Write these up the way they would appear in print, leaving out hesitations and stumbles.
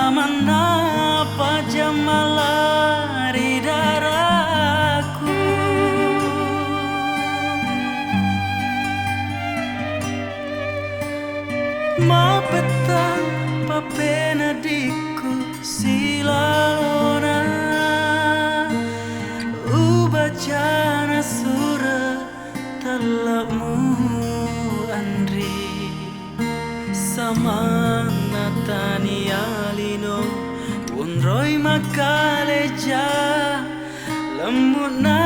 Samana pajamalari daraku, mau petang papena diku silalona, ubacana sura talakmu andri. Samana tani alino unroi makaleja, lemuna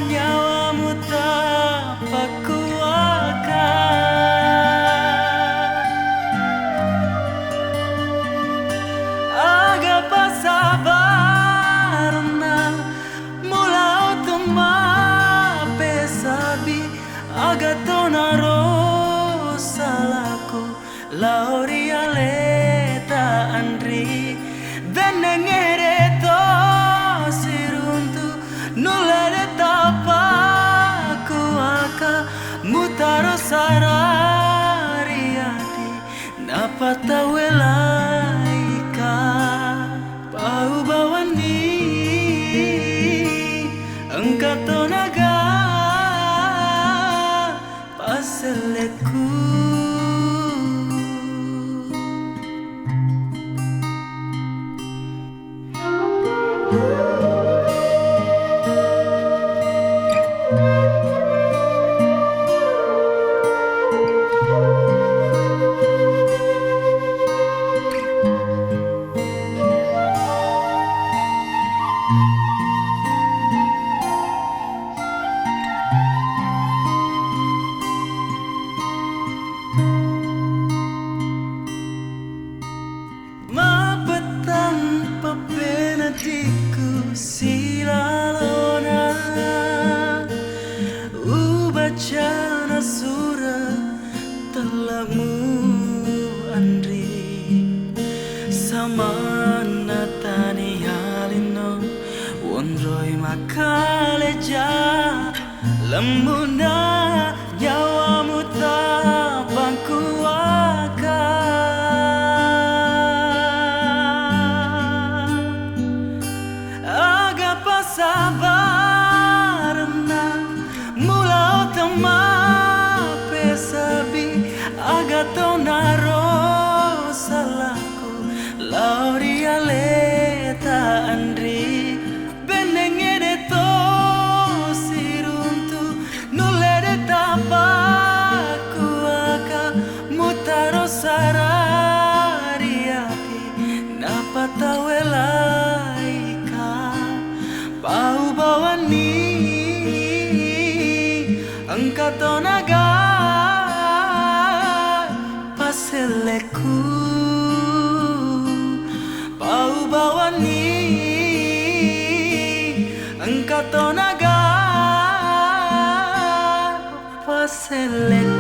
nyawamu tapakuaka. Agapa sabarna mulau tuma pesabi agatona rosalaku lauria leta andri venengere to siruntu nulere tapaku aka mutaro sarariati napata welaika pau bawani angkatonaga paseleku. Diku silalona, ubacana sura talakmu andri. Samana tani halino wondroi makaleja, lemuna nyawamu tapangku aka. Sabarna mulau tama pesabi agatona rosalaku lauria leta andri benengere to siruntu nulere tapaku aka mutaro sarariati napata welaika pau bawani angkatonaga paseleku, pau bawani angkatonaga paseleku.